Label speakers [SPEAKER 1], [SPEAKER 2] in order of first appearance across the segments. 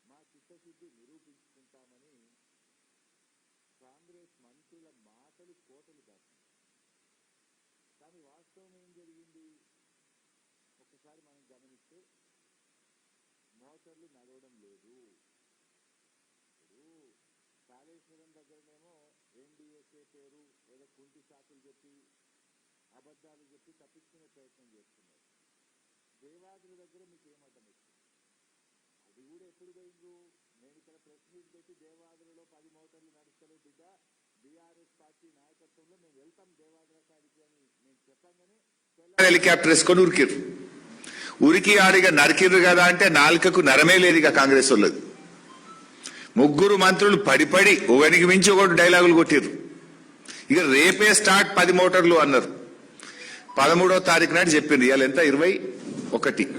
[SPEAKER 1] మా చిత్తశుద్ధి నిరూపించుకుంటామని కాంగ్రెస్ మంత్రుల మాటలు కోటలు దాటాయి. కానీ వాస్తవం ఏం జరిగింది ఒక్కసారి మనం గమనిస్తే మోటార్లు నడవడం లేదు. ఇప్పుడు కాళేశ్వరం దగ్గరనేమో ఎన్డీఎస్ఏ పేరు ఏదో కుంటి సాకులు చెప్పి అబద్ధాలు చెప్పి తప్పించుకునే ప్రయత్నం చేస్తున్నారు. దేవాదుల దగ్గర మీకు ఏమర్థం వచ్చింది? అది కూడా ఎప్పుడు పోయింది? నేను ఇక్కడ ప్రెస్ మీట్ పెట్టి దేవాదులలో 10 మోటార్లు నడుస్తలేవు బిడ్డ, బీఆర్ఎస్ పార్టీ నాయకత్వంలో మేము వెళ్తాం దేవాదుల కాడికి అని నేను చెప్పంగానే హెలికాప్టర్ వేసుకొని ఉరికి ఆడిగా నరికిర్రు కదా అంటే నాలుకకు నరమే లేదు ఇక కాంగ్రెస్ వాళ్ళది. ముగ్గురు మంత్రులు పడిపడి ఒకనికి మించి ఒకటి డైలాగులు కొట్టిర్రు. ఇక రేపే స్టార్ట్ 10 మోటార్లు అన్నారు. 13వ తారీఖు నాడు చెప్పింది. ఇవాళ ఎంత 21,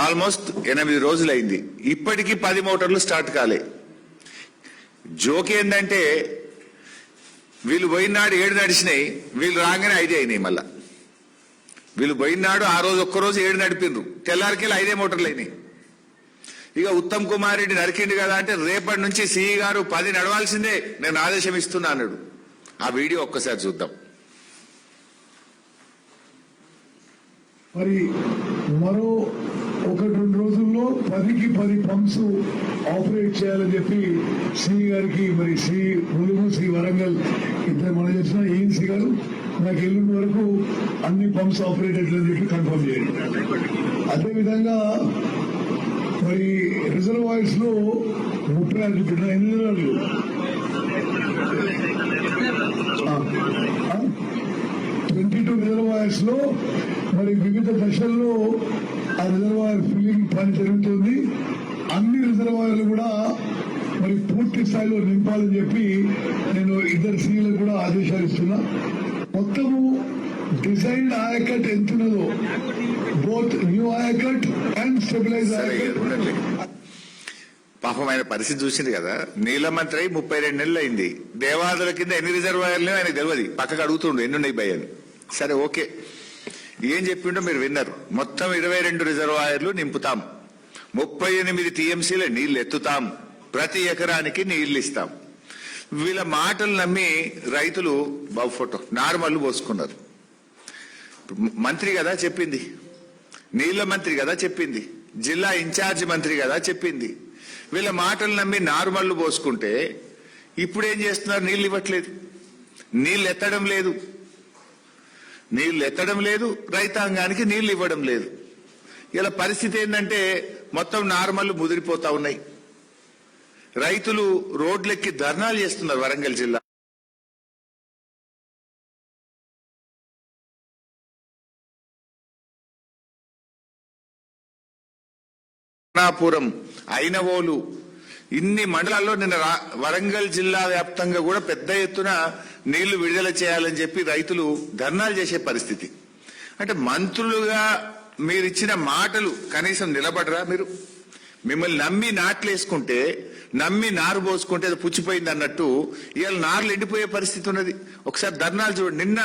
[SPEAKER 1] ఆల్మోస్ట్ 8 రోజులైంది. ఇప్పటికీ 10 మోటార్లు స్టార్ట్ కాలే. జోక్ ఏంటంటే వీళ్ళు పోయినాడు 7 నడిచినాయి, వీళ్ళు రాగానే 5 అయినాయి. మళ్ళా వీళ్ళు పోయినాడు ఆ రోజు ఒక్కరోజు 7 నడిపిండ్రు, తెల్లారికెళ్ళి 5 మోటార్లు అయినాయి. ఇక ఉత్తమ్ కుమార్ రెడ్డి నరికిండు కదా అంటే రేపటి నుంచి సిఈ గారు 10 నడవాల్సిందే నేను ఆదేశం ఇస్తున్నా అన్నాడు. ఆ వీడియో ఒక్కసారి చూద్దాం.
[SPEAKER 2] మరి మరో 1-2 రోజుల్లో 10కి 10 పంప్స్ ఆపరేట్ చేయాలని చెప్పి సిఈ గారికి, మరి శ్రీ ములుగు, శ్రీ వరంగల్ ఇద్దరు మనం చేసిన ఏఎన్సీ గారు నాకు ఎల్లుండి వరకు అన్ని పంప్స్ ఆపరేట్ అయ్యేట్లని చెప్పి కన్ఫర్మ్ చేయండి. అదేవిధంగా మరి రిజర్వాయర్స్ లో 36 చూపించిన 8 22 రిజర్వాయర్స్ లో మరి వివిధ దశల్లో ఆ రిజర్వాయర్ ఫిల్లింగ్ పని జరుగుతుంది. అన్ని రిజర్వాయర్లు కూడా మరి పూర్తి స్థాయిలో నింపాలని చెప్పి నేను ఇద్దరు సీఈలకు కూడా ఆదేశాలు ఇస్తున్నా. మొత్తము డిజైన్ ఆయకట్ ఎంతున్నదో both new ayacut and stabilize ayacut.
[SPEAKER 1] పాపం ఆయన పరిస్థితి చూసింది కదా. నీళ్ల మంత్రి 32 నెలలు అయింది. దేవాదుల కింద ఎన్ని రిజర్వాయర్లు ఆయనకు తెలియదు. పక్కకు అడుగుతుండు ఎన్ని ఉన్నాయి భయ అని. సరే ఓకే, ఏం చెప్పిండో మీరు విన్నారు. మొత్తం 22 రిజర్వాయర్లు నింపుతాం, 38 టీఎంసీల నీళ్లు ఎత్తుతాం, ప్రతి ఎకరానికి నీళ్లు ఇస్తాం. వీళ్ళ మాటలు నమ్మి రైతులు బాబు ఫోటో నార్మల్ పోసుకున్నారు. మంత్రి కదా చెప్పింది, నీళ్ల మంత్రి కదా చెప్పింది, జిల్లా ఇన్ఛార్జి మంత్రి కదా చెప్పింది. వీళ్ళ మాటలు నమ్మి నార్మల్లు పోసుకుంటే ఇప్పుడు ఏం చేస్తున్నారు? నీళ్లు ఇవ్వట్లేదు, నీళ్లు ఎత్తడం లేదు, రైతాంగానికి నీళ్లు ఇవ్వడం లేదు. ఇలా పరిస్థితి ఏంటంటే మొత్తం నార్మల్ ముదిరిపోతా ఉన్నాయి. రైతులు రోడ్లెక్కి ధర్నాలు చేస్తున్నారు. వరంగల్ జిల్లా పురం, ఐనవోలు, ఇన్ని మండలాల్లో నిన్న వరంగల్ జిల్లా వ్యాప్తంగా కూడా పెద్ద ఎత్తున నీళ్లు విడుదల చేయాలని చెప్పి రైతులు ధర్నాలు చేసే పరిస్థితి. అంటే మంత్రులుగా మీరిచ్చిన మాటలు కనీసం నిలబడరా? మీరు మిమ్మల్ని నమ్మి నాట్లేసుకుంటే, నమ్మి నారు పోసుకుంటే అది పుచ్చిపోయింది అన్నట్టు ఇవాళ నార్లు ఎండిపోయే పరిస్థితి ఉన్నది. ఒకసారి ధర్నాలు చూడండి. నిన్న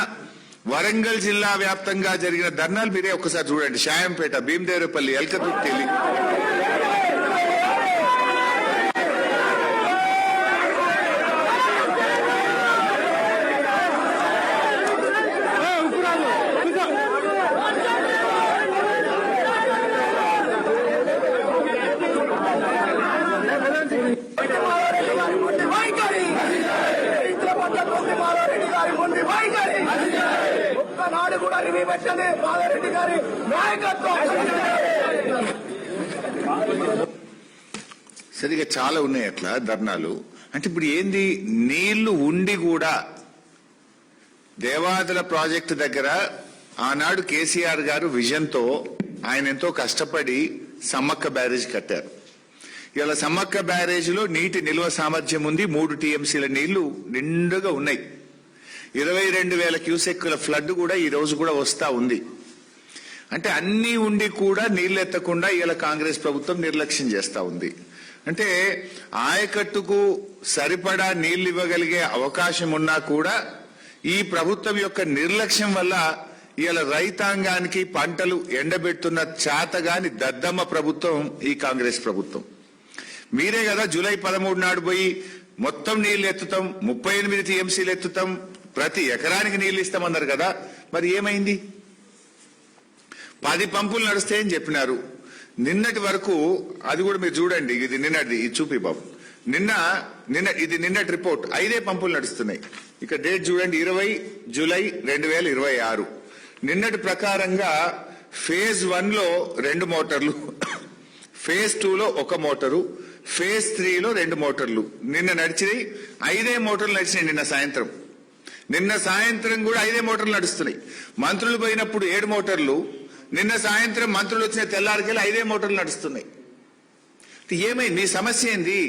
[SPEAKER 1] వరంగల్ జిల్లా వ్యాప్తంగా జరిగిన ధర్నాలు మీరే ఒకసారి చూడండి. షాయంపేట, భీమదేవరపల్లి, ఎల్కతుర్తి,
[SPEAKER 3] ఒక్కనాడు కూడా రివ్యూ పెట్టలే మాధవరెడ్డి గారి నాయకత్వం.
[SPEAKER 1] సరిగా చాలా ఉన్నాయి అట్లా ధర్నాలు. అంటే ఇప్పుడు ఏంది, నీళ్లు ఉండి కూడా దేవాదుల ప్రాజెక్టు దగ్గర ఆనాడు కేసీఆర్ గారు విజన్ తో ఆయన ఎంతో కష్టపడి సమ్మక్క బ్యారేజ్ కట్టారు. ఇలా సమ్మక్క బ్యారేజ్లో నీటి నిల్వ సామర్థ్యం ఉంది. 3 టీఎంసీల నీళ్లు నిండుగా ఉన్నాయి. 22,000 క్యూసెక్కుల ఫ్లడ్ కూడా ఈ రోజు కూడా వస్తా ఉంది. అంటే అన్ని ఉండి కూడా నీళ్లు ఎత్తకుండా ఇలా కాంగ్రెస్ ప్రభుత్వం నిర్లక్ష్యం చేస్తా ఉంది. అంటే ఆయకట్టుకు సరిపడా నీళ్లు ఇవ్వగలిగే అవకాశం ఉన్నా కూడా ఈ ప్రభుత్వం యొక్క నిర్లక్ష్యం వల్ల ఇలా రైతాంగానికి పంటలు ఎండబెడుతున్న చాతగాని దద్దమ్మ ప్రభుత్వం ఈ కాంగ్రెస్ ప్రభుత్వం.
[SPEAKER 4] మీరే కదా జూలై 13 నాడు పోయి మొత్తం నీళ్లు ఎత్తుతాం, 38 టీఎంసీలు ఎత్తుతాం, ప్రతి ఎకరానికి నీళ్లు ఇస్తామన్నారు కదా. మరి ఏమైంది? 10 పంపులు నడుస్తాయని చెప్పినారు. నిన్నటి వరకు అది కూడా మీరు చూడండి, ఇది నిన్నటిది, ఇది చూపి బాబు. ఇది నిన్నటి రిపోర్ట్. 5 పంపులు నడుస్తున్నాయి. ఇక డేట్ చూడండి, 20 జూలై 2026. నిన్నటి ప్రకారంగా ఫేజ్ 1 లో 2 మోటార్లు, ఫేజ్ 2 లో 1 మోటారు, ఫేజ్ 3 లో 2 మోటార్లు. నిన్న నడిచినాయి 5 మోటార్లు నడిచినాయి. నిన్న సాయంత్రం కూడా 5 మోటార్లు నడుస్తున్నాయి. మంత్రులు పోయినప్పుడు 7 మోటార్లు, నిన్న సాయంత్రం మంత్రులు వచ్చిన తెల్లారికెళ్ళి 5 మోటార్లు నడుస్తున్నాయి. ఏమైంది? మీ సమస్య ఏంది?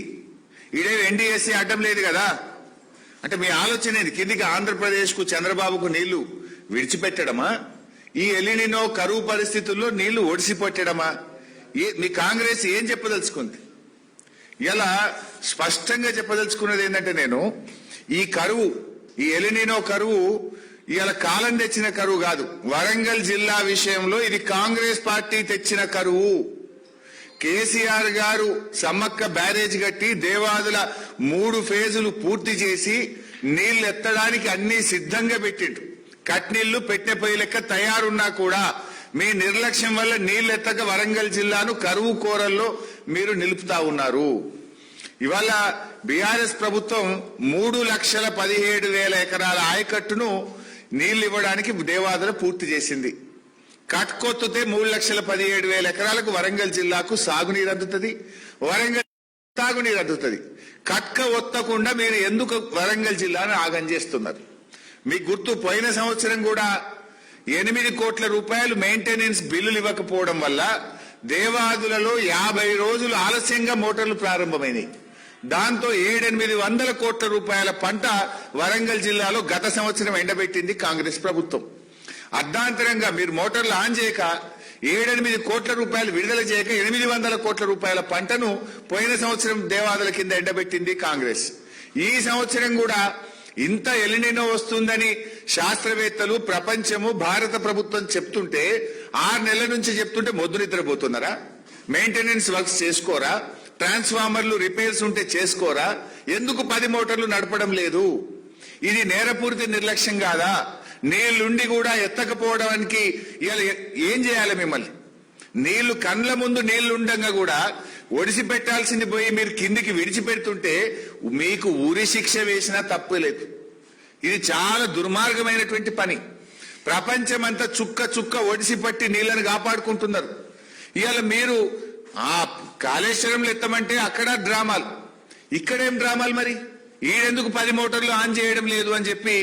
[SPEAKER 4] ఇదే ఎన్డీఎస్సీ అడ్డం లేదు కదా. అంటే మీ ఆలోచన ఏంది? కిందికి ఆంధ్రప్రదేశ్ కు చంద్రబాబుకు నీళ్లు విడిచిపెట్టడమా? ఈ ఎలినినో కరువు పరిస్థితుల్లో నీళ్లు ఒడిసిపెట్టడమా? మీ కాంగ్రెస్ ఏం చెప్పదలుచుకుంది? ఇలా స్పష్టంగా చెప్పదలుచుకున్నది ఏంటంటే, నేను ఈ కరువు, ఈ ఎలినినో కరువు ఇవాళ కాలం తెచ్చిన కరువు కాదు. వరంగల్ జిల్లా విషయంలో ఇది కాంగ్రెస్ పార్టీ తెచ్చిన కరువు. కేసీఆర్ గారు సమ్మక్క బ్యారేజ్ కట్టి దేవాదుల 3 ఫేజులు పూర్తి చేసి నీళ్లు ఎత్తడానికి అన్ని సిద్ధంగా పెట్టిండు. కట్నీళ్లు పెట్టే పొయ్యి లెక్క తయారున్నా కూడా మీ నిర్లక్ష్యం వల్ల నీళ్లు ఎత్తక వరంగల్ జిల్లాను కరువు కోరల్లో మీరు నిలుపుతా ఉన్నారు. ఇవాళ బీఆర్ఎస్ ప్రభుత్వం 3,17,000 ఎకరాల ఆయకట్టును నీళ్లు ఇవ్వడానికి దేవాదుల పూర్తి చేసింది. కట్కొత్తుతే 3,17,000 ఎకరాలకు వరంగల్ జిల్లాకు సాగునీరు అందుతుంది, వరంగల్ తాగునీరు అందుతుంది. కట్క ఒత్తకుండా మీరు ఎందుకు వరంగల్ జిల్లాను ఆగం చేస్తున్నారు? మీకు గుర్తు, పోయిన సంవత్సరం కూడా 8 కోట్ల రూపాయలు మెయింటెనెన్స్ బిల్లులు ఇవ్వకపోవడం వల్ల దేవాదులలో 50 రోజులు ఆలస్యంగా మోటార్లు ప్రారంభమైనాయి. దాంతో 700-800 కోట్ల రూపాయల పంట వరంగల్ జిల్లాలో గత సంవత్సరం ఎండబెట్టింది కాంగ్రెస్ ప్రభుత్వం. అర్ధాంతరంగా మీరు మోటార్లు ఆన్ చేయక 7-8 కోట్ల రూపాయలు విడుదల చేయక 800 కోట్ల రూపాయల పంటను పోయిన సంవత్సరం దేవాదుల కింద ఎండబెట్టింది కాంగ్రెస్. ఈ సంవత్సరం కూడా ఇంత ఎలినినో వస్తుందని శాస్త్రవేత్తలు, ప్రపంచము, భారత ప్రభుత్వం చెప్తుంటే 6 నెలల నుంచి చెప్తుంటే మొద్దు నిద్రపోతున్నారా? మెయింటెనెన్స్ వర్క్స్ చేసుకోరా? ట్రాన్స్ఫార్మర్లు రిపేర్స్ ఉంటే చేసుకోరా? ఎందుకు 10 మోటార్లు నడపడం లేదు? ఇది నేరపూరిత నిర్లక్ష్యం కాదా? నీళ్లుండి కూడా ఎత్తకపోవడానికి ఏం చేయాలి? మిమ్మల్ని నీళ్లు కండ్ల ముందు నీళ్లుండగా కూడా ఒడిసి పెట్టాల్సింది పోయి మీరు కిందికి విడిచిపెడుతుంటే మీకు ఉరి శిక్ష వేసినా తప్పు లేదు. ఇది చాలా దుర్మార్గమైనటువంటి పని. ప్రపంచమంతా చుక్క చుక్క ఒడిసి పట్టి నీళ్లను కాపాడుకుంటున్నారు. ఇవాళ మీరు ఆ కాళేశ్వరంలో ఎత్తమంటే అక్కడ డ్రామాలు, ఇక్కడేం డ్రామాలు? మరి ఈడెందుకు 10 మోటార్లు ఆన్ చేయడం లేదు అని చెప్పి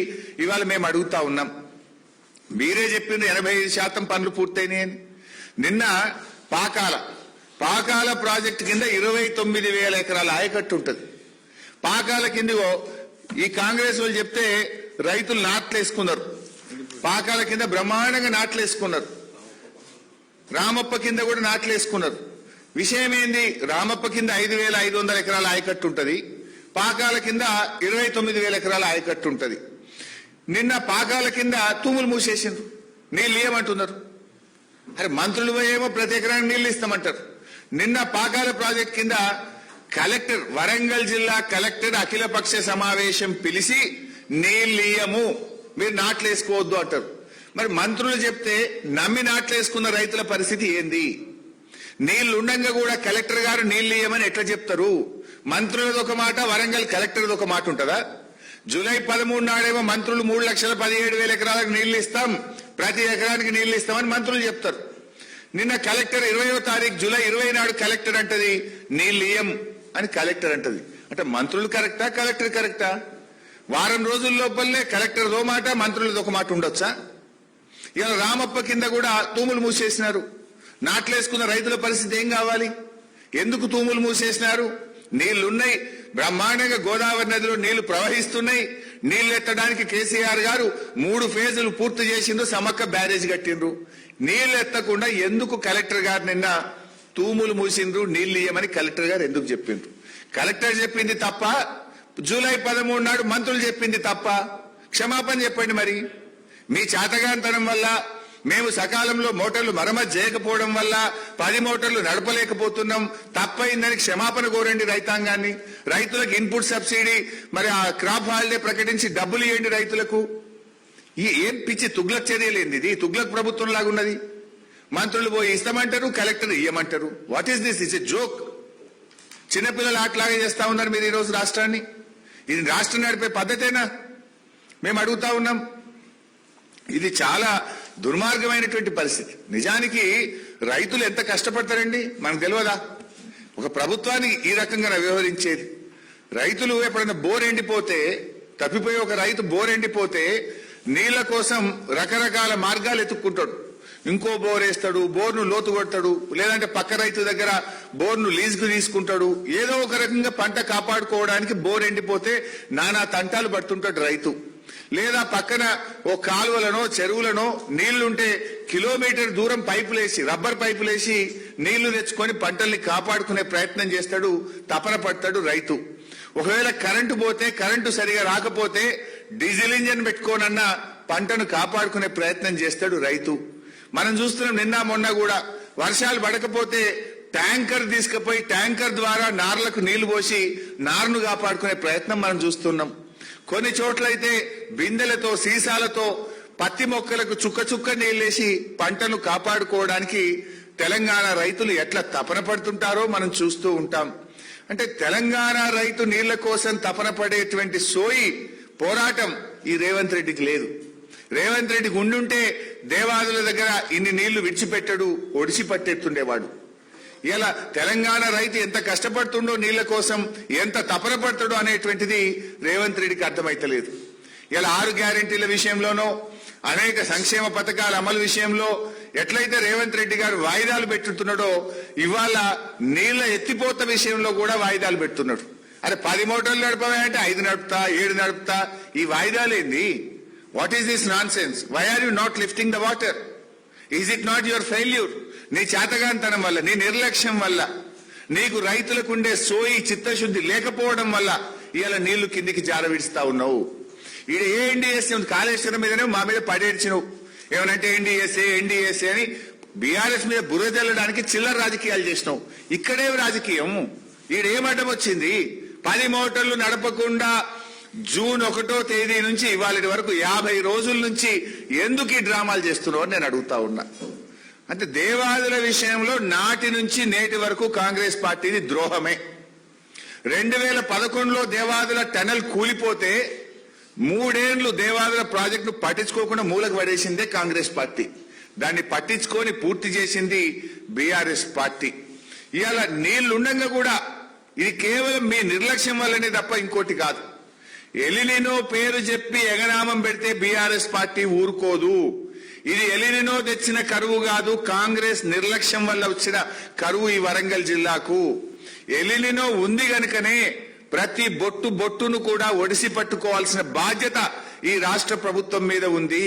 [SPEAKER 4] ఇవాళ మేము అడుగుతా ఉన్నాం. మీరే చెప్పింది 85% పనులు పూర్తయినాయని. నిన్న పాకాల ప్రాజెక్టు కింద 29,000 ఎకరాల ఆయకట్టు ఉంటుంది. పాకాల కింద ఈ కాంగ్రెస్ వాళ్ళు చెప్తే రైతులు నాట్లేసుకున్నారు. పాకాల కింద బ్రహ్మాండంగా నాట్లేసుకున్నారు. రామప్ప కింద కూడా నాట్లేసుకున్నారు. విషయం ఏంది? రామప్ప కింద 5,500 ఎకరాల ఆయకట్టు ఉంటుంది, పాకాల కింద 29,000 ఎకరాల ఆయకట్టు ఉంటుంది. నిన్న పాకాల కింద తూములు మూసేసిండ్రు, నీళ్ళు ఇవ్వమంటున్నారు. అరే మంత్రులు ఏమో ప్రతి ఎకరానికి నీళ్లు ఇస్తామంటారు. నిన్న పాకాల ప్రాజెక్ట్ కింద కలెక్టర్, వరంగల్ జిల్లా కలెక్టర్ అఖిలపక్ష సమావేశం పిలిచి నీళ్ళు ఇయ్యము, మీరు నాట్లేసుకోవద్దు అంటారు. మరి మంత్రులు చెప్తే నమ్మి నాట్లేసుకున్న రైతుల పరిస్థితి ఏంది? నీళ్లు ఉండంగా కూడా కలెక్టర్ గారు నీళ్లు ఇయ్యమని ఎట్లా చెప్తారు? మంత్రులది ఒక మాట, వరంగల్ కలెక్టర్ది ఒక మాట ఉంటుందా? జూలై 13 నాడేమో మంత్రులు 3,17,000 ఎకరాలకు నీళ్లు ఇస్తాం, ప్రతి ఎకరానికి నీళ్లు ఇస్తామని మంత్రులు చెప్తారు. నిన్న కలెక్టర్ 20వ తారీఖు జూలై 20 నాడు కలెక్టర్ అంటది నీళ్లు ఇయ్యం అని కలెక్టర్ అంటది. అంటే మంత్రులు కరెక్టా, కలెక్టర్ కరెక్టా? వారం రోజుల లోపలనే కలెక్టర్ దో మాట, మంత్రులది ఒక మాట ఉండొచ్చా? ఇలా రామప్ప కింద కూడా తూములు మూసేసినారు. నాట్లేసుకున్న రైతుల పరిస్థితి ఏం కావాలి? ఎందుకు తూములు మూసేసినారు? నీళ్లున్నాయి, బ్రహ్మాండంగా గోదావరి నదిలో నీళ్లు ప్రవహిస్తున్నాయి. నీళ్లు ఎత్తడానికి కేసీఆర్ గారు 3 ఫేజులు పూర్తి చేసిండ్రు, సమ్మక్క బ్యారేజ్ కట్టిండ్రు. నీళ్లు ఎత్తకుండా ఎందుకు కలెక్టర్ గారు నిన్న తూములు మూసిండ్రు, నీళ్లు ఇయ్యమని కలెక్టర్ గారు ఎందుకు చెప్పిండ్రు? కలెక్టర్ చెప్పింది తప్ప, జూలై 13 నాడు మంత్రులు చెప్పింది తప్ప? క్షమాపణ చెప్పండి. మరి మీ చాతగాంతనం వల్ల మేము సకాలంలో మోటార్లు మరమ్మతు చేయకపోవడం వల్ల 10 మోటార్లు నడపలేకపోతున్నాం, తప్పైందని క్షమాపణ కోరండి రైతాంగాన్ని. రైతులకు ఇన్పుట్ సబ్సిడీ, మరి ఆ క్రాప్ హాలిడే ప్రకటించి డబ్బులు ఇవ్వండి రైతులకు. ఏం పిచ్చి తుగ్లక్ చర్యలేంది, ఇది తుగ్లక్ ప్రభుత్వం లాగా ఉన్నది. మంత్రులు పోయి ఇస్తామంటారు, కలెక్టర్ ఇయ్యమంటారు. What is this? It's a joke. చిన్నపిల్లలు ఆటలాగే చేస్తా ఉన్నారు మీరు ఈరోజు రాష్ట్రాన్ని. ఇది రాష్ట్రం నడిపే పద్ధతేనా మేము అడుగుతా ఉన్నాం. ఇది చాలా దుర్మార్గమైనటువంటి పరిస్థితి. నిజానికి రైతులు ఎంత కష్టపడతారండి మనకు తెలియదా? ఒక ప్రభుత్వానికి ఈ రకంగా వ్యవహరించేది. రైతులు ఎప్పుడైనా బోర్ ఎండిపోతే, తప్పిపోయి ఒక రైతు బోర్ ఎండిపోతే నీళ్ల కోసం రకరకాల మార్గాలు ఎత్తుక్కుంటాడు. ఇంకో బోర్ వేస్తాడు, బోర్ను లోతు కొడతాడు, లేదంటే పక్క రైతు దగ్గర బోర్ను లీజుకు తీసుకుంటాడు. ఏదో ఒక రకంగా పంట కాపాడుకోవడానికి బోర్ ఎండిపోతే నానా తంటాలు పడుతుంటాడు రైతు. లేదా పక్కన ఓ కాలువలనో చెరువులనో నీళ్లుంటే కిలోమీటర్ దూరం పైపులేసి, రబ్బర్ పైపులేసి నీళ్లు తెచ్చుకొని పంటల్ని కాపాడుకునే ప్రయత్నం చేస్తాడు, తపన పడతాడు రైతు. ఒకవేళ కరెంటు పోతే, కరెంటు సరిగా రాకపోతే డీజిల్ ఇంజన్ పెట్టుకోనన్నా పంటను కాపాడుకునే ప్రయత్నం చేస్తాడు రైతు. మనం చూస్తున్నాం నిన్న మొన్న కూడా వర్షాలు పడకపోతే ట్యాంకర్ తీసుకుపోయి ట్యాంకర్ ద్వారా నార్లకు నీళ్లు పోసి నారును కాపాడుకునే ప్రయత్నం మనం చూస్తున్నాం. కొన్ని చోట్లయితే బిందెలతో, సీసాలతో పత్తి మొక్కలకు చుక్క చుక్క నీళ్లేసి పంటను కాపాడుకోవడానికి తెలంగాణ రైతులు ఎట్లా తపన పడుతుంటారో మనం చూస్తూ ఉంటాం. అంటే తెలంగాణ రైతు నీళ్ల కోసం తపన పడేటువంటి సోయి పోరాటం ఈ రేవంత్ రెడ్డికి లేదు. రేవంత్ రెడ్డికి ఉండుంటే దేవాదుల దగ్గర ఇన్ని నీళ్లు విడిచిపెట్టడు, ఒడిసి పట్టెత్తుండేవాడు. ఇలా తెలంగాణ రైతు ఎంత కష్టపడుతుండో నీళ్ల కోసం, ఎంత తపన పడతాడో అనేటువంటిది రేవంత్ రెడ్డికి అర్థమైతలేదు. ఇలా 6 గ్యారెంటీల విషయంలోనో, అనేక సంక్షేమ పథకాల అమలు విషయంలో ఎట్లయితే రేవంత్ రెడ్డి గారు వాయిదాలు పెట్టుతున్నాడో, ఇవాళ నీళ్ల ఎత్తిపోత విషయంలో కూడా వాయిదాలు పెడుతున్నాడు. అరే 10 మోటార్లు నడపవే అంటే 5 నడుపుతా, 7 నడుపుతా. ఈ వాయిదాలేంది? What is this nonsense? Why are you not lifting the water? Is it not your failure? నీ చేతగాంతనం వల్ల, నీ నిర్లక్ష్యం వల్ల, నీకు రైతులకు ఉండే సోయి చిత్తశుద్ధి లేకపోవడం వల్ల ఇవాళ నీళ్లు కిందికి జారవిడుస్తా ఉన్నావు. ఈడ ఏ ఎన్డీఎస్ఏ ఉంది? కాళేశ్వరం మీదనే మా మీద పడేడ్చినావు. ఏమనంటే ఎన్డీఎస్ఏ అని బీఆర్ఎస్ మీద బురద జల్లడానికి చిల్లర రాజకీయాలు చేసినావు. ఇక్కడే రాజకీయం. ఈడేం అడ్డం వచ్చింది? 10 మోటార్లు నడపకుండా జూన్ 1వ తేదీ నుంచి ఇవాళ వరకు 50 రోజుల నుంచి ఎందుకు ఈ డ్రామాలు చేస్తున్నావు అని నేను అడుగుతా ఉన్నా. అంటే దేవాదుల విషయంలో నాటి నుంచి నేటి వరకు కాంగ్రెస్ పార్టీది ద్రోహమే. 2011లో దేవాదుల టనల్ కూలిపోతే 3 ఏళ్లు దేవాదుల ప్రాజెక్టును పట్టించుకోకుండా మూలకు పడేసిందే కాంగ్రెస్ పార్టీ. దాన్ని పట్టించుకొని పూర్తి చేసింది బీఆర్ఎస్ పార్టీ. ఇవాళ నీళ్లుండగా కూడా ఇది కేవలం మీ నిర్లక్ష్యం వల్లనే తప్ప ఇంకోటి కాదు. ఎలినినో పేరు చెప్పి ఎగనామం పెడితే బీఆర్ఎస్ పార్టీ ఊరుకోదు. ఇది ఎలినినో తెచ్చిన కరువు కాదు, కాంగ్రెస్ నిర్లక్ష్యం వల్ల వచ్చిన కరువు ఈ వరంగల్ జిల్లాకు. ఎలినినో ఉంది గనుకనే ప్రతి బొట్టును కూడా ఒడిసి పట్టుకోవాల్సిన బాధ్యత ఈ రాష్ట్ర ప్రభుత్వం మీద ఉంది.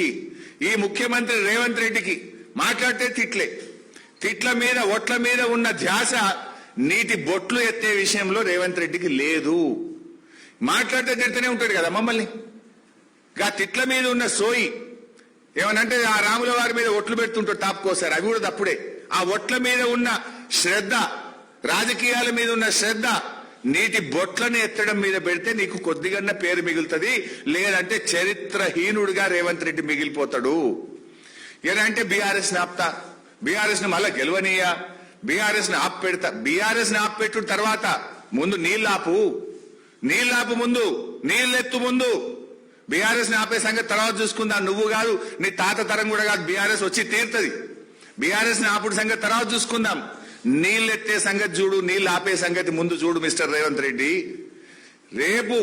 [SPEAKER 4] ఈ ముఖ్యమంత్రి రేవంత్ రెడ్డికి మాట్లాడితే తిట్ల మీద, ఒట్ల మీద ఉన్న ధ్యాస నీటి బొట్లు ఎత్తే విషయంలో రేవంత్ రెడ్డికి లేదు. మాట్లాడితే తిడుతూనే ఉంటాడు కదా మమ్మల్ని. గా తిట్ల మీద ఉన్న సోయి ఏమనంటే ఆ రాముల వారి మీద ఒట్లు పెడుతుంటాడు తాపుకోసారి, అవి కూడా తప్పుడే. ఆ ఒట్ల మీద ఉన్న శ్రద్ధ, రాజకీయాల మీద ఉన్న శ్రద్ధ నీటి బొట్లను ఎత్తడం మీద పెడితే నీకు కొద్దిగన్న పేరు మిగులుతుంది. లేదంటే చరిత్రహీనుడిగా రేవంత్ రెడ్డి మిగిలిపోతాడు. ఏదంటే బీఆర్ఎస్ ని ఆపుతా, బీఆర్ఎస్ ని మళ్ళా గెలవనీయా, బీఆర్ఎస్ ని ఆపు పెడతా. బీఆర్ఎస్ ని ఆపు పెట్టు తర్వాత ముందు నీళ్లాపు ముందు, నీళ్ళెత్తు ముందు. బీఆర్ఎస్ ని ఆపే సంగతి తర్వాత చూసుకుందాం. నువ్వు కాదు, నీ తాత తరం కూడా కాదు, బీఆర్ఎస్ వచ్చి తీరుతుంది. బీఆర్ఎస్ ని ఆపుడు సంగతి తర్వాత చూసుకుందాం. నీళ్ళెత్తే సంగతి చూడు, నీళ్ళు ఆపే సంగతి ముందు చూడు మిస్టర్ రేవంత్ రెడ్డి. రేపు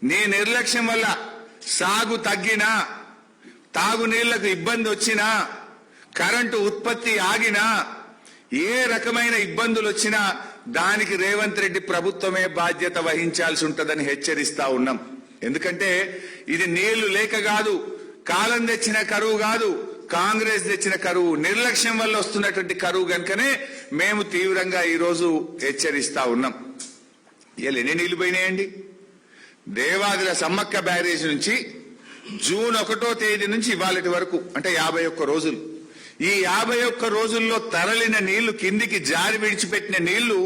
[SPEAKER 4] నీ నిర్లక్ష్యం వల్ల సాగు తగ్గినా, తాగునీళ్లకు ఇబ్బంది వచ్చినా, కరెంటు ఉత్పత్తి ఆగినా, ఏ రకమైన ఇబ్బందులు వచ్చినా దానికి రేవంత్ రెడ్డి ప్రభుత్వమే బాధ్యత వహించాల్సి ఉంటుందని హెచ్చరిస్తా ఉన్నాం. ఎందుకంటే ఇది నీళ్లు లేక కాదు, కాలం తెచ్చిన కరువు కాదు, కాంగ్రెస్ తెచ్చిన కరువు, నిర్లక్ష్యం వల్ల వస్తున్నటువంటి కరువు కనుకనే మేము తీవ్రంగా ఈరోజు హెచ్చరిస్తా ఉన్నాం. ఇలా ఎన్ని నీళ్లు పోయినాయండి? దేవాదుల సమ్మక్క బ్యారేజ్ నుంచి జూన్ 1వ తేదీ నుంచి ఇవాళటి వరకు అంటే 51 రోజులు ఈ 51 రోజుల్లో తరలిన నీళ్లు, కిందికి జారి విడిచిపెట్టిన నీళ్లు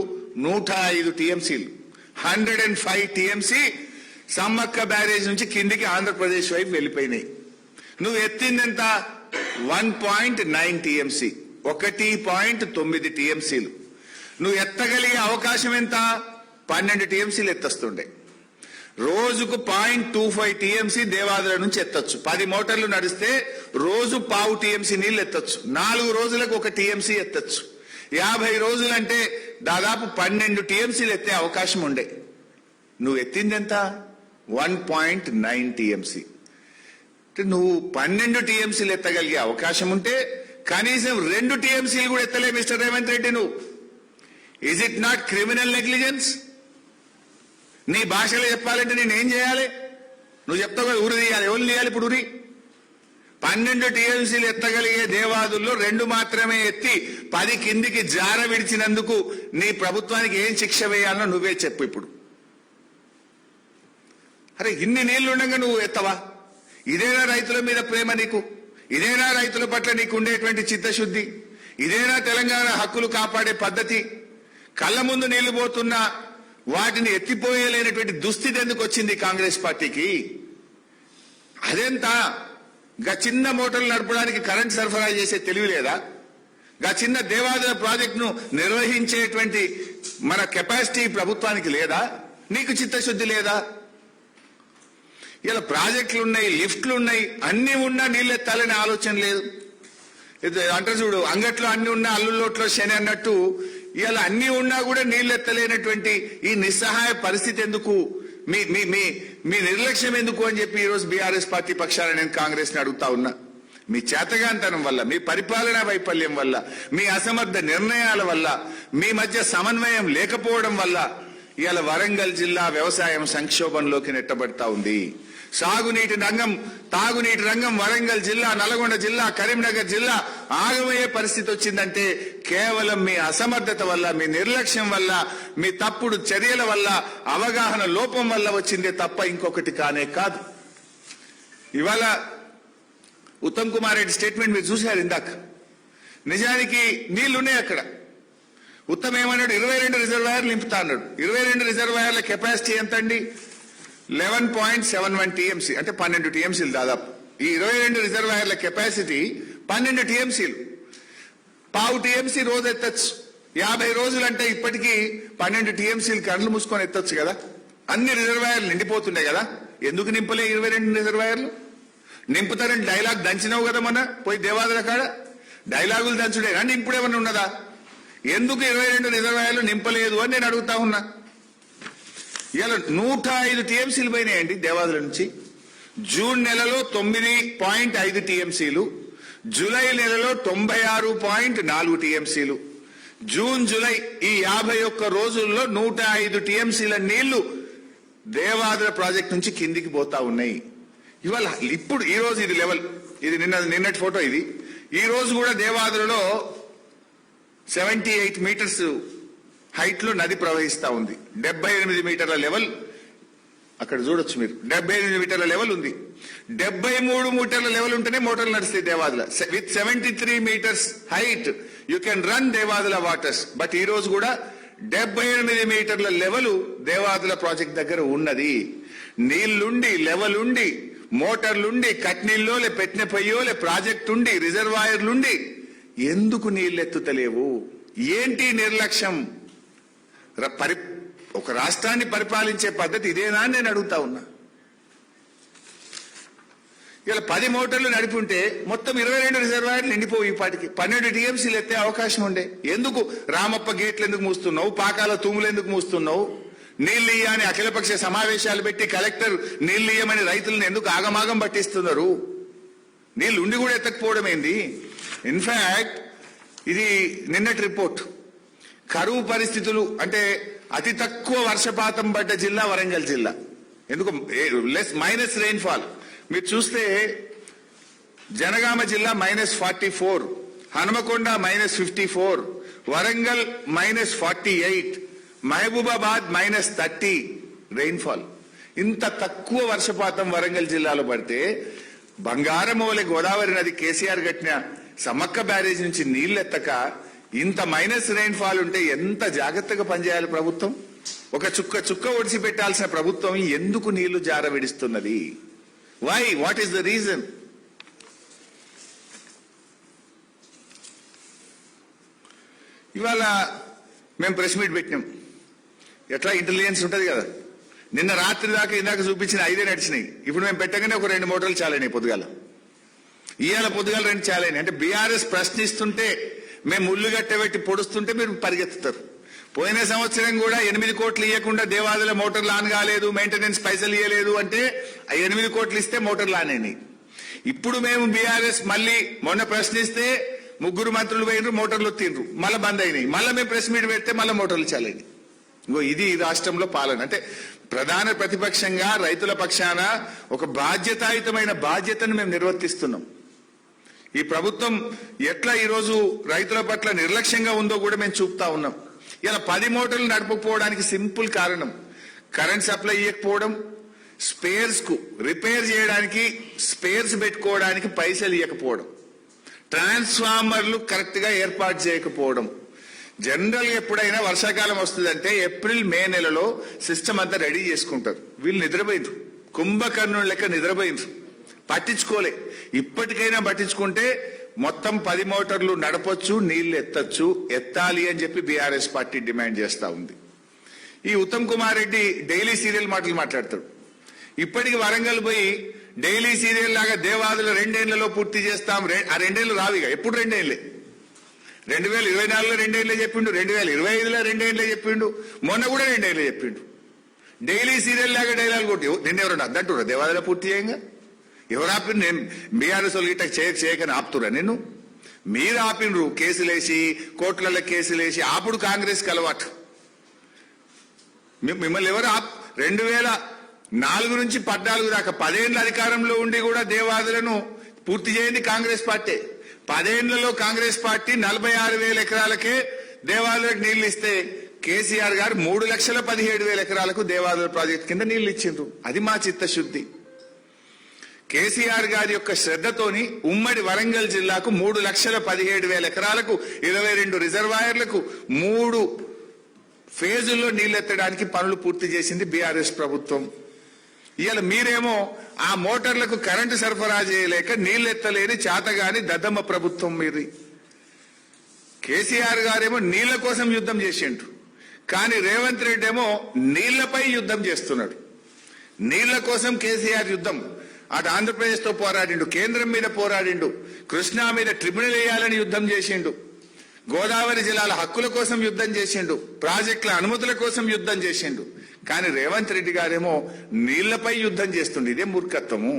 [SPEAKER 4] 105 టీఎంసీలు. 105 టీఎంసీ సమ్మక్క బ్యారేజ్ నుంచి కిందికి ఆంధ్రప్రదేశ్ వైపు వెళ్ళిపోయినాయి. నువ్వు ఎత్తిందెంత? 1.9 టీఎంసీ, 1.9 టీఎంసీలు. నువ్వు ఎత్తగలిగే అవకాశం ఎంత? 12 టీఎంసీలు ఎత్తొస్తుండే. రోజుకు 0.25 టీఎంసీ దేవాదుల నుంచి ఎత్తొచ్చు. 10 మోటార్లు నడిస్తే రోజు 0.5 టీఎంసీ నీళ్లు ఎత్తొచ్చు. 4 రోజులకు 1 టీఎంసీ ఎత్తొచ్చు. 50 రోజులంటే దాదాపు 12 టీఎంసీలు ఎత్తే అవకాశం ఉండే. నువ్వు ఎత్తిందెంత? 1.9 టీఎంసీ. నువ్వు 12 టీఎంసీలు ఎత్తగలిగే అవకాశం ఉంటే కనీసం 2 టీఎంసీలు కూడా ఎత్తలే మిస్టర్ రేవంత్ రెడ్డి నువ్వు. Is it not criminal negligence? నీ భాషలో చెప్పాలంటే నేనేం చేయాలి? నువ్వు చెప్తావు కదా, ఉరి తీయాలి. ఎవరు తీయాలి ఇప్పుడు ఉరి? 12 టీఎంసీలు ఎత్తగలిగే దేవాదుల్లో 2 మాత్రమే ఎత్తి 10 కిందికి జార విడిచినందుకు నీ ప్రభుత్వానికి ఏం శిక్ష వేయాలనో నువ్వే చెప్పు ఇప్పుడు. అరే ఇన్ని నీళ్లు ఉండగా నువ్వు ఎత్తవా? ఇదేనా రైతుల మీద ప్రేమ నీకు? ఇదేనా రైతుల పట్ల నీకు ఉండేటువంటి చిత్తశుద్ధి? ఇదేనా తెలంగాణ హక్కులు కాపాడే పద్ధతి? కళ్ళ ముందు నీళ్లు పోతున్నా వాటిని ఎత్తిపోయలేనటువంటి దుస్థితి ఎందుకు వచ్చింది కాంగ్రెస్ పార్టీకి? అదెంత? గా చిన్న మోటార్లు నడపడానికి కరెంట్ సరఫరా చేసే తెలివి లేదా? గా చిన్న దేవాదుల ప్రాజెక్టును నిర్వహించేటువంటి మన కెపాసిటీ ప్రభుత్వానికి లేదా? నీకు చిత్తశుద్ధి లేదా? ఇలా ప్రాజెక్టులు ఉన్నాయి, లిఫ్ట్లు ఉన్నాయి, అన్ని ఉన్నా నీళ్ళు ఎత్తాలనే ఆలోచన లేదు. అంటే చూడు, అంగట్లో అన్ని ఉన్నా అల్లులోట్లో శని అన్నట్టు ఇలా అన్ని ఉన్నా కూడా నీళ్ళు ఎత్తలేనటువంటి ఈ నిస్సహాయ పరిస్థితి ఎందుకు? మీ మీ మీ మీ నిర్లక్ష్యం ఎందుకు అని చెప్పి ఈరోజు బీఆర్ఎస్ పార్టీ పక్షాన నేను కాంగ్రెస్ ని అడుగుతా ఉన్నా. మీ చేతగాంతనం వల్ల, మీ పరిపాలనా వైఫల్యం వల్ల, మీ అసమర్థ నిర్ణయాల వల్ల, మీ మధ్య సమన్వయం లేకపోవడం వల్ల ఇవాళ వరంగల్ జిల్లా వ్యవసాయం సంక్షోభంలోకి నెట్టబడతా ఉంది. సాగునీటి రంగం, తాగునీటి రంగం వరంగల్ జిల్లా, నల్గొండ జిల్లా, కరీంనగర్ జిల్లా ఆగమయ్యే పరిస్థితి వచ్చిందంటే కేవలం మీ అసమర్థత వల్ల, మీ నిర్లక్ష్యం వల్ల, మీ తప్పుడు చర్యల వల్ల, అవగాహన లోపం వల్ల వచ్చిందే తప్ప ఇంకొకటి కానే కాదు. ఇవాళ ఉత్తమ్ కుమార్ రెడ్డి స్టేట్మెంట్ మీరు చూశారు ఇందాక. నిజానికి నీళ్లున్నాయి అక్కడ. ఉత్తమ్ ఏమన్నాడు? 22 రిజర్వాయర్లు నింపుతా అన్నాడు. 22 రిజర్వాయర్ల కెపాసిటీ ఎంత అండి? 11.71 టీఎంసీ, అంటే 12 టీఎంసీలు దాదాపు. ఈ 22 రిజర్వాయర్ల కెపాసిటీ 12 టీఎంసీలు. 0.5 టీఎంసీ రోజు ఎత్తచ్చు. 50 రోజులంటే ఇప్పటికీ 12 టీఎంసీలు కళ్ళు మూసుకొని ఎత్తొచ్చు కదా. అన్ని రిజర్వాయర్లు నిండిపోతుండే కదా. ఎందుకు నింపలే 22 రిజర్వాయర్లు? నింపుతారని డైలాగ్ దంచినావు కదా మొన్న పోయి దేవాదుల కాడ. డైలాగులు దంచుడే కానీ ఇప్పుడేమన్నా ఉన్నదా? ఎందుకు 22 రిజర్వాయర్లు నింపలేదు అని నేను అడుగుతా ఉన్నా. ఇలా 105 టీఎంసీలు పోయినాయండి దేవాదుల నుంచి. జూన్ నెలలో 9.5 టీఎంసీలు, జూలై నెలలో 96.4 టీఎంసీలు. జూన్ జూలై ఈ 51 రోజుల్లో 105 టీఎంసీల నీళ్లు దేవాదుల ప్రాజెక్ట్ నుంచి కిందికి పోతా ఉన్నాయి. ఇవాళ ఇప్పుడు ఈ రోజు ఇది లెవెల్, ఇది నిన్నటి ఫోటో. ఇది ఈ రోజు కూడా దేవాదులలో 78 మీటర్స్ హైట్ లో నది ప్రవహిస్తా ఉంది. 78 మీటర్ల లెవెల్ అక్కడ చూడొచ్చు మీరు. 78 మీటర్ల లెవెల్ ఉంది. 73 మీటర్ల లెవెల్ ఉంటేనే మోటార్లు నడుస్తాయి Devadula. With 73 meters height you can run Devadula waters. But ఈ రోజు కూడా 78 మీటర్ల లెవెల్ దేవాదుల ప్రాజెక్ట్ దగ్గర ఉన్నది. నీళ్లుండి, లెవెల్ ఉండి, మోటార్లుండి, కట్నీళ్ళోలే, పెట్టిన పొయ్యోలే, ప్రాజెక్ట్ ఉండి, రిజర్వాయర్లుండి ఎందుకు నీళ్ళెత్తుతలేవు? ఏంటి నిర్లక్ష్యం? ఒక రాష్ట్రాన్ని పరిపాలించే పద్ధతి ఇదేనా అని నేను అడుగుతా ఉన్నా. ఇలా 10 మోటార్లు నడిపుంటే మొత్తం 22 రిజర్వాయర్లు నిండిపోయి పాటికి 12 టీఎంసీలు ఎత్తే అవకాశం ఉండే. ఎందుకు రామప్ప గేట్లు ఎందుకు మూస్తున్నావు? పాకాల తూములు ఎందుకు మూస్తున్నావు? నీళ్లు ఇయ్యని అఖిలపక్ష సమావేశాలు పెట్టి కలెక్టర్ నీళ్లు ఇయ్యమని రైతులను ఎందుకు ఆగమాగం పట్టిస్తున్నారు? నీళ్లు ఉండి కూడా ఎత్తకపోవడం ఏంది? ఇన్ఫాక్ట్ ఇది నిన్నటి రిపోర్ట్. కరువు పరిస్థితులు అంటే అతి తక్కువ వర్షపాతం పడ్డ జిల్లా వరంగల్ జిల్లా. ఎందుకు మైనస్ రెయిన్ఫాల్ మీరు చూస్తే జనగామ జిల్లా -44, హనుమకొండ -54, వరంగల్ -48, మహబూబాబాద్ -30 రెయిన్ఫాల్. ఇంత తక్కువ వర్షపాతం వరంగల్ జిల్లాలో పడితే బంగారం ఓలే గోదావరి నది కేసీఆర్ కట్టిన సమ్మక్క బ్యారేజ్ నుంచి నీళ్లెత్తక ఇంత మైనస్ రెయిన్ ఫాల్ ఉంటే ఎంత జాగ్రత్తగా పనిచేయాలి ప్రభుత్వం? ఒక చుక్క ఒడిసి పెట్టాల్సిన ప్రభుత్వం ఎందుకు నీళ్లు జారవిడుస్తున్నది? Why? What is the reason? ఇవాళ మేము ప్రెస్ మీట్ పెట్టినాం. ఎట్లా ఇంటెలిజెన్స్ ఉంటది కదా. నిన్న రాత్రి దాకా ఇందాక చూపించిన 5 నడిచినాయి. ఇప్పుడు మేము పెట్టగానే ఒక 2 మోటార్లు చాలైనాయి పొద్దుగాల. ఇవాళ పొద్దుగాల 2 చాలైనాయి. అంటే బీఆర్ఎస్ ప్రశ్నిస్తుంటే, మేము ముళ్ళు గట్టబెట్టి పొడుస్తుంటే మీరు పరిగెత్తుతారు. పోయిన సంవత్సరం కూడా 8 కోట్లు ఇవ్వకుండా దేవాదుల మోటార్లు ఆన్ కాలేదు, మెయింటెనెన్స్ పైసలు ఇవ్వలేదు అంటే 8 కోట్లు ఇస్తే మోటార్లు ఆన్ అయినాయి. ఇప్పుడు మేము బీఆర్ఎస్ మళ్ళీ మొన్న ప్రశ్నిస్తే 3 మంత్రులు పోయినరు, మోటార్లు తిండ్రు, మళ్ళీ బంద్ అయినాయి. మళ్ళీ మేము ప్రెస్ మీట్ పెడితే మళ్ళీ మోటార్లు చాలైనాయి. ఇంకో ఇది ఈ రాష్ట్రంలో పాలన. అంటే ప్రధాన ప్రతిపక్షంగా రైతుల పక్షాన ఒక బాధ్యతాయుతమైన బాధ్యతను మేము నిర్వర్తిస్తున్నాం. ఈ ప్రభుత్వం ఎట్లా ఈరోజు రైతుల పట్ల నిర్లక్ష్యంగా ఉందో కూడా మేము చూపుతా ఉన్నాం. ఇలా 10 మోటార్లు నడపకపోవడానికి సింపుల్ కారణం కరెంట్ సప్లై ఇవ్వకపోవడం, స్పేర్స్ కు రిపేర్ చేయడానికి స్పేర్స్ పెట్టుకోవడానికి పైసలు ఇవ్వకపోవడం, ట్రాన్స్ఫార్మర్లు కరెక్ట్ గా ఏర్పాటు చేయకపోవడం. జనరల్ ఎప్పుడైనా వర్షాకాలం వస్తుందంటే ఏప్రిల్ మే నెలలో సిస్టమ్ అంతా రెడీ చేసుకుంటారు. వీళ్ళు నిద్రపోయిండ్రు, కుంభకర్ణుల లెక్క నిద్రపోయిండ్రు, పట్టించుకోలే. ఇప్పటికైనా పట్టించుకుంటే మొత్తం 10 మోటార్లు నడపొచ్చు, నీళ్లు ఎత్తాలి అని చెప్పి బీఆర్ఎస్ పార్టీ డిమాండ్ చేస్తా ఉంది. ఈ ఉత్తమ్ కుమార్ రెడ్డి డైలీ సీరియల్ మాటలు మాట్లాడతాడు. ఇప్పటికి వరంగల్ పోయి డైలీ సీరియల్ లాగా దేవాదులు 2 ఏళ్లలో పూర్తి చేస్తాం, ఆ 2 ఏళ్లు రావిగా. ఎప్పుడు 2 ఏళ్లే? 2024లో 2 ఏళ్లే చెప్పిండు, 2025లో 2 ఏళ్లే చెప్పిండు, మొన్న కూడా 2 ఏళ్లే చెప్పిండు. డైలీ సీరియల్ లాగా డైలాగ్ కొట్టి నిన్నెవరన్నా అద్దంటురా దేవాదుల పూర్తి చేయంగా? ఎవరు ఆపిన? నేను బీఆర్ఎస్ వాళ్ళు ఇట్లా చేయకని ఆపుతురా? నేను మీరు ఆపినరు, కేసులేసి కోర్టులలో కేసులేసి ఆపుడు కాంగ్రెస్ కి అలవాటు. మిమ్మల్ని ఎవరు 2004 నుంచి 14 దాకా 10 ఏళ్ల అధికారంలో ఉండి కూడా దేవాదులను పూర్తి చేయండి కాంగ్రెస్ పార్టీ. 10 ఏళ్లలో కాంగ్రెస్ పార్టీ 46,000 ఎకరాలకే దేవాదులకు నీళ్లు ఇస్తే కేసీఆర్ గారు 3,17,000 ఎకరాలకు దేవాదుల ప్రాజెక్టు కింద నీళ్లు ఇచ్చిండ్రు. అది మా చిత్తశుద్ధి. కేసీఆర్ గారి యొక్క శ్రద్ధతోని ఉమ్మడి వరంగల్ జిల్లాకు 3,17,000 ఎకరాలకు 22 రిజర్వాయర్లకు 3 ఫేజుల్లో నీళ్లెత్తడానికి పనులు పూర్తి చేసింది బీఆర్ఎస్ ప్రభుత్వం. ఇవాళ మీరేమో ఆ మోటార్లకు కరెంటు సరఫరా చేయలేక నీళ్లెత్తలేని చేతగాని దద్దమ్మ ప్రభుత్వం మీది. కేసీఆర్ గారేమో నీళ్ల కోసం యుద్ధం చేసిండు, కానీ రేవంత్ రెడ్డి ఏమో నీళ్లపై యుద్ధం చేస్తున్నాడు. నీళ్ల కోసం కేసీఆర్ యుద్ధం. అటు ఆంధ్రప్రదేశ్ తో పోరాడిండు, కేంద్రం మీద పోరాడిండు, కృష్ణా మీద ట్రిబ్యునల్ వేయాలని యుద్ధం చేసిండు, గోదావరి జిల్లాల హక్కుల కోసం యుద్ధం చేసిండు, ప్రాజెక్టుల అనుమతుల కోసం యుద్ధం చేసిండు. కానీ రేవంత్ రెడ్డి గారేమో నీళ్లపై యుద్ధం చేస్తుండే. ఇదే మూర్ఖత్వము.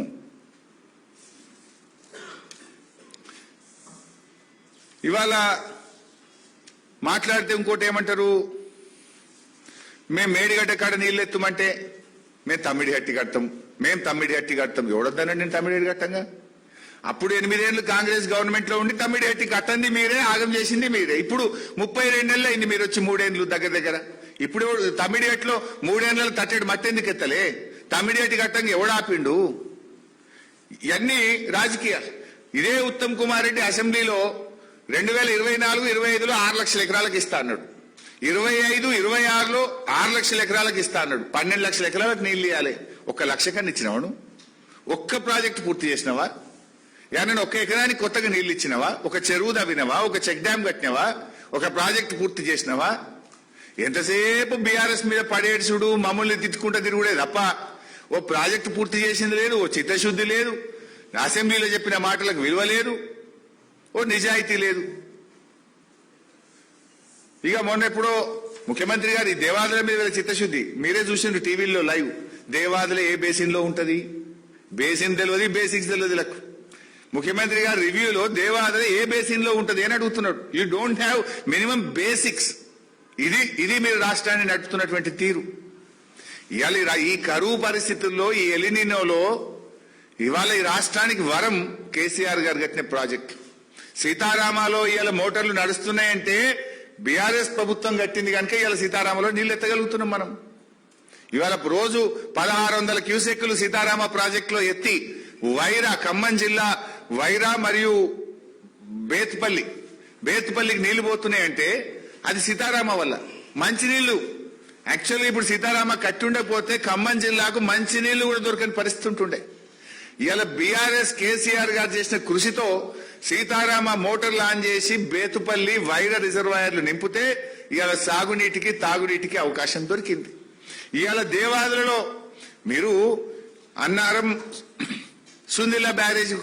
[SPEAKER 4] ఇవాళ మాట్లాడితే ఇంకోటి ఏమంటారు, మేము మేడిగడ్డ కాడ నీళ్ళు ఎత్తుమంటే మేము తమ్మిడిహట్టి కడతాం, మేము తమ్మిడిహట్టి కడతాం. ఎవడొద్దానండి నేను తమ్మిడిహట్టి కట్టంగా? అప్పుడు 8 ఏళ్లు కాంగ్రెస్ గవర్నమెంట్ లో ఉండి తమ్మిడిహట్టి కట్టండి మీరే, ఆగం చేసింది మీరే. ఇప్పుడు 32 నెలలు అయింది మీరు వచ్చి, 3 ఏళ్లు దగ్గర. ఇప్పుడు తమ్మిడిహట్టిలో 3 ఏళ్లలో తట్టేడు మట్టి ఎందుకు ఎత్తలే? తమ్మిడిహట్టి కట్టంగా ఎవడు ఆపిండు? ఇవన్నీ రాజకీయాలు. ఇదే ఉత్తమ్ కుమార్ రెడ్డి అసెంబ్లీలో 2024-25లో 6 లక్షల ఎకరాలకు ఇస్తా అన్నాడు, 25-26లో 6 లక్షల ఎకరాలకు ఇస్తా అన్నాడు. 12 లక్షల ఎకరాలకు నీళ్లు ఇవ్వాలి. 1 లక్ష కన్నా ఇచ్చినావాడు? ఒక్క ప్రాజెక్టు పూర్తి చేసినావా? యానని 1 ఎకరానికి కొత్తగా నీళ్లు ఇచ్చినావా? ఒక చెరువు తవ్వినవా? ఒక చెక్ డ్యామ్ కట్టినవా? ఒక ప్రాజెక్టు పూర్తి చేసినావా? ఎంతసేపు బీఆర్ఎస్ మీద పడేడ్చుడు, మమ్మల్ని తిట్టుకుంటా తిరుగుడే తప్ప ఓ ప్రాజెక్టు పూర్తి చేసింది లేదు, ఓ చిత్తశుద్ధి లేదు, అసెంబ్లీలో చెప్పిన మాటలకు విలువ లేదు, ఓ నిజాయితీ లేదు. ఇక మొన్న ఎప్పుడో ముఖ్యమంత్రి గారు ఈ దేవాదుల మీద చిత్తశుద్ధి మీరే చూసిండ్రు టీవీల్లో లైవ్. దేవాదుల ఏ బేసిన్ లో ఉంటది? బేసిన్ తెలియదు, బేసిక్స్ తెలియదు. లక్ ముఖ్యమంత్రి గారు రివ్యూలో దేవాదుల ఏ బేసిన్ లో ఉంటది అని అడుగుతున్నాడు. You don't have minimum basics. ఇది మీరు రాష్ట్రాన్ని నడుపుతున్నటువంటి తీరు. ఇవాళ ఈ కరువు పరిస్థితుల్లో, ఈ ఎలినినోలో ఇవాళ ఈ రాష్ట్రానికి వరం కేసీఆర్ గారు కట్టిన ప్రాజెక్ట్. సీతారామాలో ఇవాళ మోటార్లు నడుస్తున్నాయంటే బీఆర్ఎస్ ప్రభుత్వం కట్టింది కనుక ఇవాళ సీతారామలో నీళ్లు ఎత్తగలుగుతున్నాం మనం. ఇవాళ రోజు 1600 క్యూసెక్కులు సీతారామ ప్రాజెక్టులో ఎత్తి వైరా, ఖమ్మం జిల్లా వైరా మరియు బేతుపల్లికి నీళ్లు పోతున్నాయంటే అది సీతారామ వల్ల. మంచినీళ్లు యాక్చువల్గా ఇప్పుడు సీతారామ కట్టి ఉండకపోతే ఖమ్మం జిల్లాకు మంచినీళ్లు కూడా దొరకని పరిస్థితి ఉంటుండే. ఇవాళ బీఆర్ఎస్ కేసీఆర్ గారు చేసిన కృషితో సీతారామ మోటార్లు ఆన్ చేసి బేతుపల్లి వైర రిజర్వాయర్లు నింపితే ఇవాళ సాగునీటికి తాగునీటికి అవకాశం దొరికింది. ఇవాళ దేవాదులలో మీరు అన్నారం సుందిల్ల బ్యారేజ్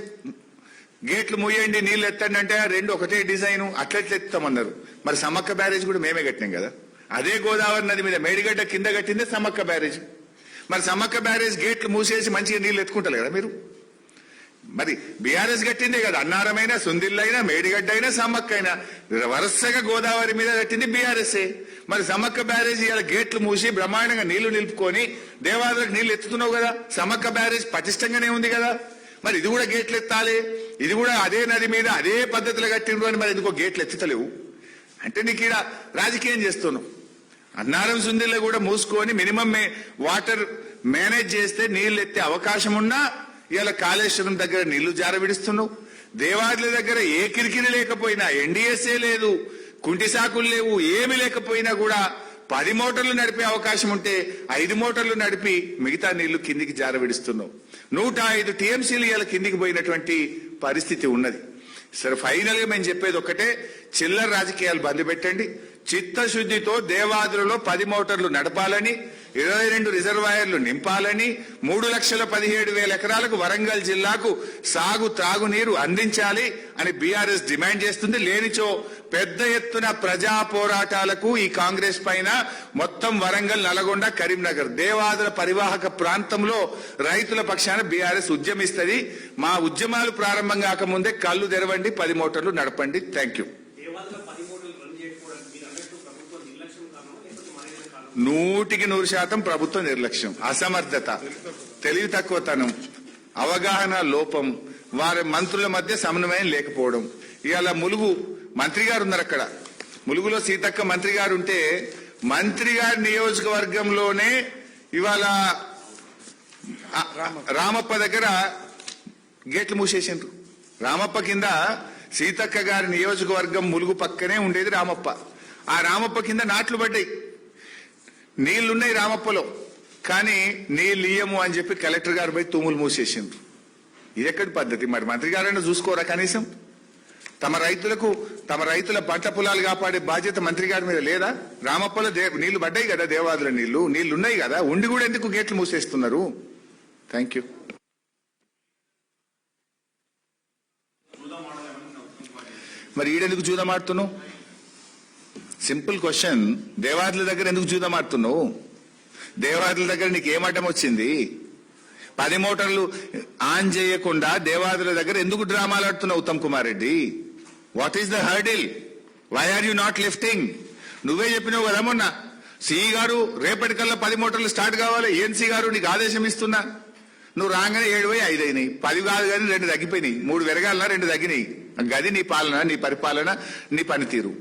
[SPEAKER 4] గేట్లు మూయండి నీళ్లు ఎత్తండి అంటే రెండు ఒకటే డిజైన్ అట్లెట్లు ఎత్తామన్నారు. మరి సమ్మక్క బ్యారేజ్ కూడా మేమే కట్టినాం కదా. అదే గోదావరి నది మీద మేడిగడ్డ కింద కట్టిందే సమ్మక్క బ్యారేజ్. మరి సమ్మక్క బ్యారేజ్ గేట్లు మూసేసి మంచిగా నీళ్లు ఎత్తుకుంటారు కదా మీరు. మరి బీఆర్ఎస్ కట్టిందే కదా అన్నారమైనా సుందిల్లైనా మేడిగడ్డ అయినా సమ్మక్క అయినా వరుసగా గోదావరి మీద కట్టింది బీఆర్ఎస్ఏ. మరి సమ్మక్క బ్యారేజ్ ఇలా గేట్లు మూసి బ్రహ్మాండంగా నీళ్లు నిలుపుకొని దేవాదులకు నీళ్లు ఎత్తుతున్నావు కదా. సమ్మక్క బ్యారేజ్ పటిష్టంగానే ఉంది కదా. మరి ఇది కూడా గేట్లు ఎత్తాలి. ఇది కూడా అదే నది మీద అదే పద్ధతిలో కట్టిండ్రు అని మరి ఎందుకో గేట్లు ఎత్తుతలేవు అంటే నీకు ఇక్కడ రాజకీయం చేస్తున్నావు. అన్నారం సుందిల్లో కూడా మూసుకొని మినిమం వాటర్ మేనేజ్ చేస్తే నీళ్లు ఎత్తే అవకాశం ఉన్నా ఇవాళ కాళేశ్వరం దగ్గర నీళ్లు జారవిడుస్తున్నావు. దేవాదుల దగ్గర ఏ కిరికిరి లేకపోయినా ఎన్డీఎస్ఏ లేదు, కుంటి సాకులు లేవు, ఏమి లేకపోయినా కూడా 10 మోటార్లు నడిపే అవకాశం ఉంటే 5 మోటార్లు నడిపి మిగతా నీళ్లు కిందికి జారవిడుస్తున్నావు. 105 టీఎంసీలు ఇవాళ కిందికి పోయినటువంటి పరిస్థితి ఉన్నది. సరే ఫైనల్ గా మేము చెప్పేది ఒక్కటే, చిల్లర రాజకీయాలు బంద్ పెట్టండి. చిత్తశుద్ధితో దేవాదులలో 10 మోటార్లు నడపాలని, 22 రిజర్వాయర్లు నింపాలని, 3,17,000 ఎకరాలకు వరంగల్ జిల్లాకు సాగు త్రాగునీరు అందించాలి అని బీఆర్ఎస్ డిమాండ్ చేస్తుంది. లేనిచో పెద్ద ఎత్తున ప్రజా పోరాటాలకు ఈ కాంగ్రెస్ పైన మొత్తం వరంగల్, నల్గొండ, కరీంనగర్ దేవాదుల పరివాహక ప్రాంతంలో రైతుల పక్షాన బీఆర్ఎస్ ఉద్యమిస్తుంది. మా ఉద్యమాలు ప్రారంభం కాకముందే కళ్ళు తెరవండి, 10 మోటార్లు నడపండి. Thank you. 100% ప్రభుత్వ నిర్లక్ష్యం, అసమర్థత, తెలివి తక్కువతనం, అవగాహన లోపం, వారి మంత్రుల మధ్య సమన్వయం లేకపోవడం. ఇవాళ ములుగు మంత్రి గారు ఉన్నారు. అక్కడ ములుగులో సీతక్క మంత్రి గారు ఉంటే మంత్రి గారి నియోజకవర్గంలోనే ఇవాళ రామప్ప దగ్గర గేట్లు మూసేసిండ్రు. రామప్ప కింద సీతక్క గారి నియోజకవర్గం ములుగు పక్కనే ఉండేది రామప్ప. ఆ రామప్ప కింద నాట్లు పడ్డాయి, నీళ్లున్నాయి రామప్పలో, కానీ నీళ్ళు ఇయ్యము అని చెప్పి కలెక్టర్ గారు పోయి తూములు మూసేసిండ్రు. ఇది ఎక్కడి పద్ధతి? మరి మంత్రి గారైనా చూసుకోరా కనీసం? తమ రైతుల పంట పొలాలు కాపాడే బాధ్యత మంత్రి గారి మీద లేదా? రామప్పలో నీళ్లు పడ్డాయి కదా, దేవాదుల నీళ్లున్నాయి కదా, ఉండి కూడా ఎందుకు గేట్లు మూసేస్తున్నారు? Thank you. మరి ఈడెందుకు జూదమాడుతున్నావు? Simple question. దేవాదుల దగ్గర ఎందుకు జూదమాడుతున్నావు? దేవాదుల దగ్గర నీకు ఏమడ్డం వచ్చింది? 10 మోటార్లు ఆన్ చేయకుండా దేవాదుల దగ్గర ఎందుకు డ్రామాలు ఆడుతున్నావు Uttam Kumar Reddy? What is the hurdle? Why are you not lifting? నువ్వే చెప్పినావు కదా మొన్న, సిఈ గారు రేపటికల్లా 10 మోటార్లు స్టార్ట్ కావాలి, ఏఎన్సీ గారు నీకు ఆదేశం ఇస్తున్నా. నువ్వు రాగానే 7 పోయి 5 అయినాయి. 10 కాదు కానీ 2 తగ్గిపోయినాయి. 3 పెరగాలన్నా 2 తగ్గినాయి. గది నీ పాలన, నీ పరిపాలన, నీ పనితీరు.